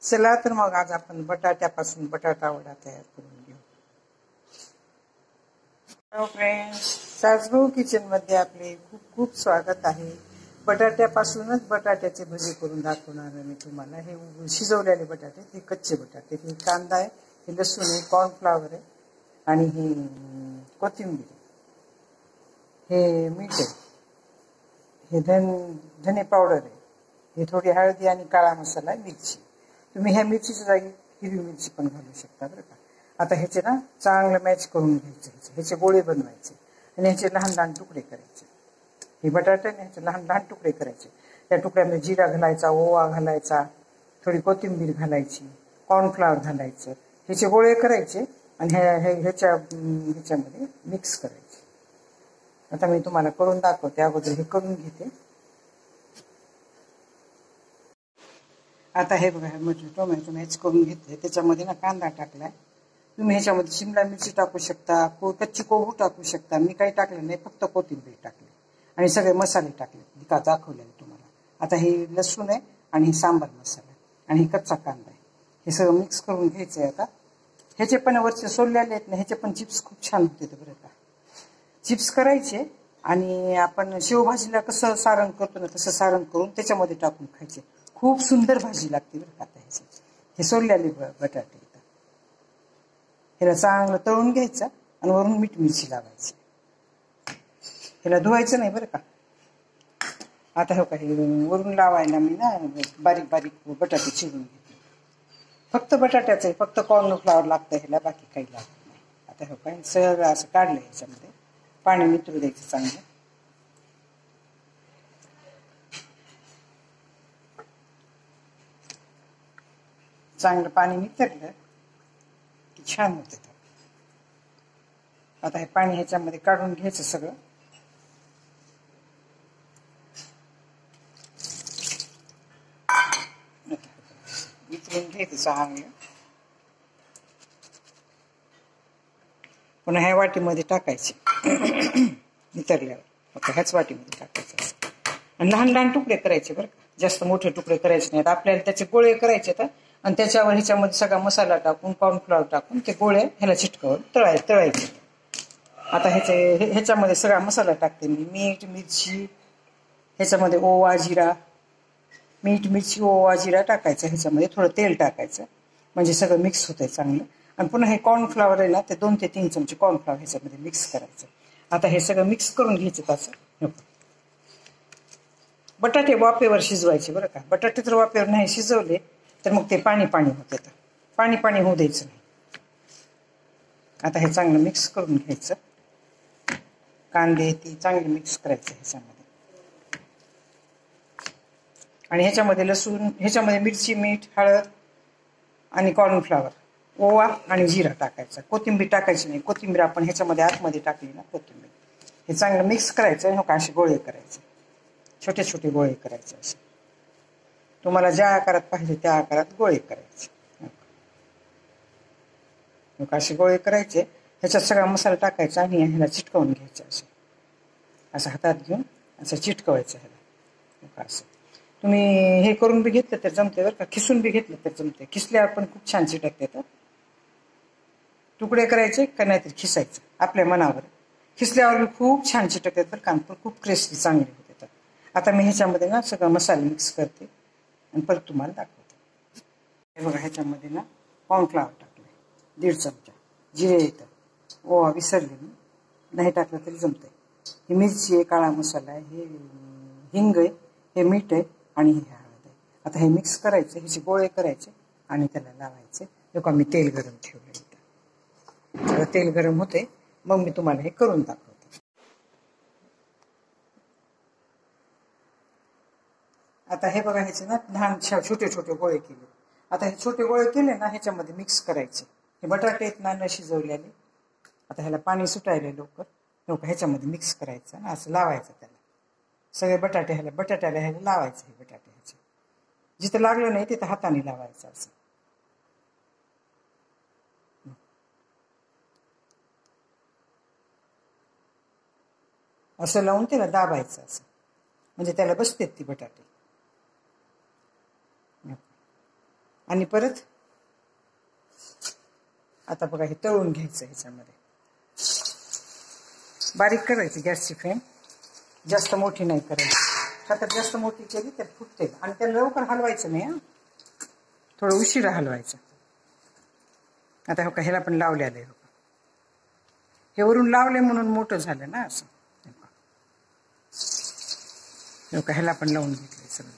चला तर मग आज आपण बटाट्यापासून बटाटा वडा तयार करून घेऊ. हॅलो फ्रेंड्स, सासगो किचन मध्ये आपले खूप खूप स्वागत आहे. बटाट्यापासूनच बटाट्याचे भजी करून दाखवणार आहे मी तुम्हाला. हे शिजवलेले बटाटे, हे कच्चे बटाटे, हे कांदा आहे, हे लसूण आहे, कॉर्नफ्लॉवर आहे आणि हे कोथिंबीर, हे मीठ आहे, हे धने पावडर आहे, हे थोडी हळदी आणि काळा मसाला आहे, मिरची. तुम्ही ह्या मिरचीच्या जागी हिरवी मिरची पण घालू शकता बरं का. आता ह्याचे ना चांगलं मॅच करून घ्यायचे, ह्याचे गोळे बनवायचे आणि ह्याचे लहान लहान तुकडे करायचे. हे बटाटे ह्याचे लहान लहान तुकडे करायचे. त्या तुकड्यामध्ये जिरा घालायचा, ओवा घालायचा, थोडी कोथिंबीर घालायची, कॉर्नफ्लॉवर घालायचं, ह्याचे गोळे करायचे आणि ह्याच्यामध्ये मिक्स करायचे. आता मी तुम्हाला करून दाखवते. अगोदर हे करून घेते. आता हे बघा, म्हटलं टोमॅटो मॅच करून घेतले. त्याच्यामध्ये ना कांदा टाकलाय. तुम्ही ह्याच्यामध्ये शिमला मिरची टाकू शकता, कच्ची कोबू टाकू शकता. मी काही टाकलं नाही, फक्त कोथिंबीर टाकली आणि सगळे मसाले टाकले दाखवले तुम्हाला. आता हे लसूण आहे आणि हे सांबार मसाला आणि हे कच्चा कांदा आहे. हे सगळं मिक्स करून घ्यायचं आहे. आता ह्याचे पण वरचे सोललेले आहेत ना, ह्याचे पण चिप्स खूप छान होते बरं का. चिप्स करायचे आणि आपण शेवभाजीला कसं सारण करतो ना, तसं सारण करून त्याच्यामध्ये टाकून खायचे. खूप सुंदर भाजी लागते बरं का. आता हे सोललेले बटाटे, ह्याला चांगलं तळून घ्यायचं आणि वरून मीठ मिरची लावायची. ह्याला धुवायचं नाही बरं का. आता हे काही वरून लावायला मी ना बारीक बारीक बटाटे चिरून घेतले. फक्त बटाट्याचं आहे, फक्त कॉर्नफ्लॉवर लागतं ह्याला, बाकी काही लागत नाही. आता हे काही सगळं असं काढलं, ह्याच्यामध्ये पाणी नितरू द्यायचं चांगलं. चांगलं पाणी नितरलं की छान होते. आता हे पाणी ह्याच्यामध्ये काढून घ्यायचं सगळं. नितरून घ्यायचं चांगलं. पुन्हा ह्या वाटीमध्ये टाकायचे नितरल्यावर. फक्त ह्याच वाटीमध्ये टाकायचं आणि लहान लहान तुकडे करायचे बरं का. जास्त मोठे तुकडे करायचे नाहीत. आपल्याला त्याचे गोळे करायचे तर, आणि त्याच्यावर ह्याच्यामध्ये सगळा मसाला टाकून, कॉर्नफ्लॉवर टाकून ते गोळे ह्याला चिटकवून तळायचे. आता ह्याच्यामध्ये सगळा मसाला टाकते मी. मीठ, मिरची, ह्याच्यामध्ये ओवा, जिरा, मीठ, मिरची, ओवा, जिरा टाकायचं. ह्याच्यामध्ये थोडं तेल टाकायचं म्हणजे सगळं मिक्स होतंय चांगलं. आणि पुन्हा हे कॉर्नफ्लॉवर आहे ना, ते 2 ते 3 चमचे कॉर्नफ्लॉवर ह्याच्यामध्ये मिक्स करायचं. आता हे सगळं मिक्स करून घ्यायचं तसं. बटाटे वाफेवर शिजवायचे बरं का. बटाटे जर वाफेवर नाही शिजवले तर मग ते पाणी पाणी होते. तर पाणी पाणी होऊ द्यायचं नाही. आता हे चांगलं मिक्स करून घ्यायचं. कांदे ती चांगले मिक्स करायचे ह्याच्यामध्ये. आणि ह्याच्यामध्ये लसूण, ह्याच्यामध्ये मिरची, मीठ, हळद आणि कॉर्नफ्लॉवर, ओवा आणि जिरा टाकायचा. कोथिंबीर टाकायची नाही. कोथिंबीर आपण ह्याच्यामध्ये आतमध्ये टाकली ना कोथिंबीर. हे चांगलं मिक्स करायचं. हो का, असे गोळे करायचे, छोटे छोटे गोळे करायचे. असे तुम्हाला ज्या आकारात पाहिजे त्या आकारात गोळे करायचे. असे गोळे करायचे. ह्याच्यात सगळा मसाला टाकायचा आणि ह्याला चिटकवून घ्यायचं. असं हातात घेऊन असं चिटकवायचं ह्याला. असं तुम्ही हे करून बी घेतलं तर जमते बरं का. खिसून बी घेतलं तर जमते. खिसल्यावर पण खूप छान चिटकते. तर तुकडे करायचे का नाहीतर खिसायचं आपल्या मनावर. खिसल्यावर बी खूप छान चिटकतात बरं का. पण खूप क्रिस्पी चांगले होते. तर आता मी ह्याच्यामध्ये ना सगळं मसाला मिक्स करते आणि परत तुम्हाला दाखवते. हे बघा, ह्याच्यामध्ये ना कॉर्नफ्लॉवर टाकले 1.5 चमचा, जिरे येतं, ओवा विसरले मी, नाही टाकलं तरी जमतंय. ही मिरची आहे, काळा मसाला आहे, हे हिंग आहे, हे मीठ आहे आणि हे हळद आहे. आता हे मिक्स करायचं, ह्याचे गोळे करायचे आणि त्याला लावायचे. लोक मी तेल गरम ठेवलं. आता तेल गरम होते मग मी तुम्हाला हे करून दाखवते. आता हे बघा, ह्याचे ना लहान छोटे छोटे गोळे केले. आता हे छोटे गोळे केले ना ह्याच्यामध्ये मिक्स करायचे. हे बटाटे आहेत ना न शिजवलेले. आता ह्याला पाणी सुटायला लवकर ह्याच्यामध्ये मिक्स करायचं ना, असं लावायचं त्याला. सगळे बटाट्याला ह्याला लावायचं. हे बटाटे ह्याचे जिथं लागलं नाही तिथं हाताने लावायचं. असं लावून त्याला दाबायचं असं, म्हणजे त्याला बसतेत ती बटाटे. आणि परत आता बघा हे तळून घ्यायचं. ह्याच्यामध्ये बारीक करायची गॅसची फ्लेम, जास्त मोठी नाही करायची. तर जास्त मोठी केली तर फुटते. आणि त्याला लवकर हलवायचं नाही, हा थोडं उशिरा हलवायचं. आता हो का ह्याला पण लावलेलं आहे. हे वरून लावले म्हणून मोठं झालं ना असं. हो का ह्याला पण लावून घेतलंय सगळं.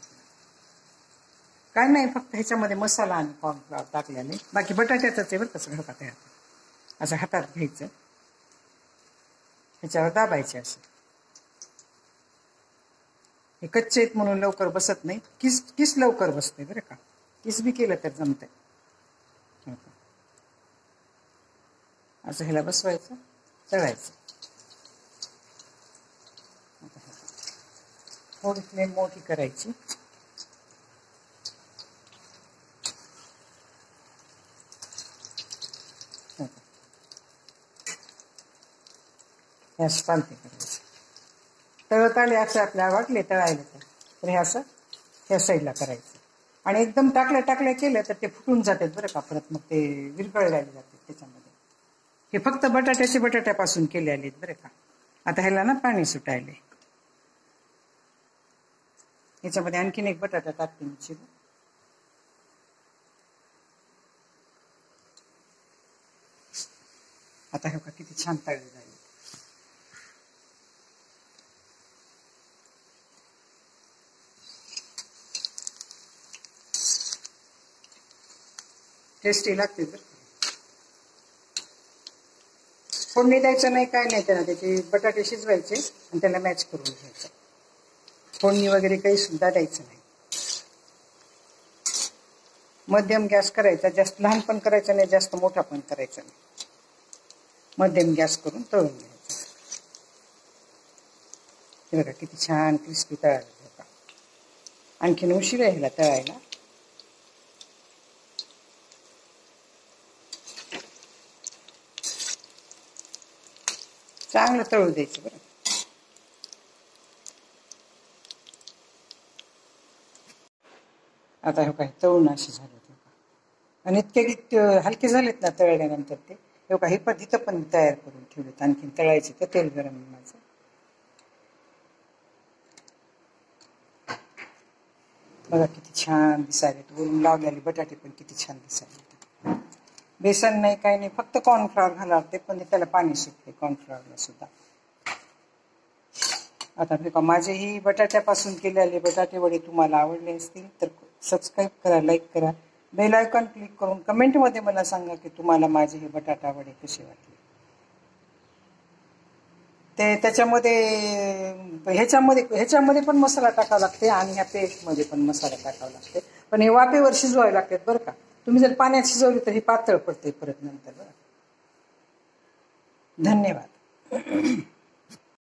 काय नाही, फक्त ह्याच्यामध्ये मसाला आणि कॉर्नफ्लॉवर टाकल्याने. बाकी बटाट्याचंच आहे बरं का सगळं का तयार. असं हातात घ्यायचं, ह्याच्यावर दाबायचे असे. हे कच्चे आहेत म्हणून लवकर बसत नाही. किस लवकर बसते बरं का. किस बी केलं तर जमतंय. असं ह्याला बसवायचं, तळायचं. थोडी फ्लेम मोठी करायची. हे असं चालते करायचं. तळत आले असं आपल्याला वाटले तळायला तर हे असं ह्या साईडला करायचं. आणि एकदम टाकल्या केलं तर ते फुटून जातात बरं का. परत मग ते विरघळले जातात त्याच्यामध्ये. हे फक्त बटाट्यापासून केले आलेत बरं का. आता ह्याला ना पाणी सुटायले. ह्याच्यामध्ये आणखीन एक बटाटा टाकते मी चिरून. आता हे का किती छान तळले जाईल. टेस्टी लागते तर. फोडणी द्यायचं नाही, काय नाही त्याला. त्याचे बटाटे शिजवायचे आणि त्याला मॅच करून घ्यायचं. फोडणी वगैरे काही सुद्धा द्यायचं नाही. मध्यम गॅस करायचा, जास्त लहान पण करायचं नाही, जास्त मोठा पण करायचा नाही. मध्यम गॅस करून तळून घ्यायचं. हे बघा किती छान क्रिस्पी तळायला बघा. आणखीन उशीर आहे ह्याला तळायला. चांगलं तळू द्यायचं बरं. आता हे काय तळून असे झाले आणि इतके हलके झालेत ना तळल्यानंतर ते. हे का हे पण इथं पण तयार करून ठेवलेत. आणखीन तळायचे तर तेल गरम माझं. बघा किती छान दिसायलेत. वरून लावलेले बटाटे पण किती छान दिसायले. बेसन नाही, काही नाही, फक्त कॉर्नफ्लॉवर घालावते. पण त्याला पाणी सुटते कॉर्नफ्लॉवरला सुद्धा. आता हे का माझेही बटाट्यापासून केलेले बटाटे वडे तुम्हाला आवडले असतील तर सबस्क्राईब करा, लाईक करा, बेल आयकॉन क्लिक करून कमेंटमध्ये मला सांगा की तुम्हाला माझे हे बटाटा वडे कसे वाटले. ते त्याच्यामध्ये ह्याच्यामध्ये पण मसाला टाकावा लागते आणि ह्या पेस्टमध्ये पण मसाला टाकावा लागते. पण हे वाफेवर शिजवावे लागतात बरं का. तुम्ही जर पाण्यात शिजवली तर हे पातळ पडते परत नंतर बरं. धन्यवाद.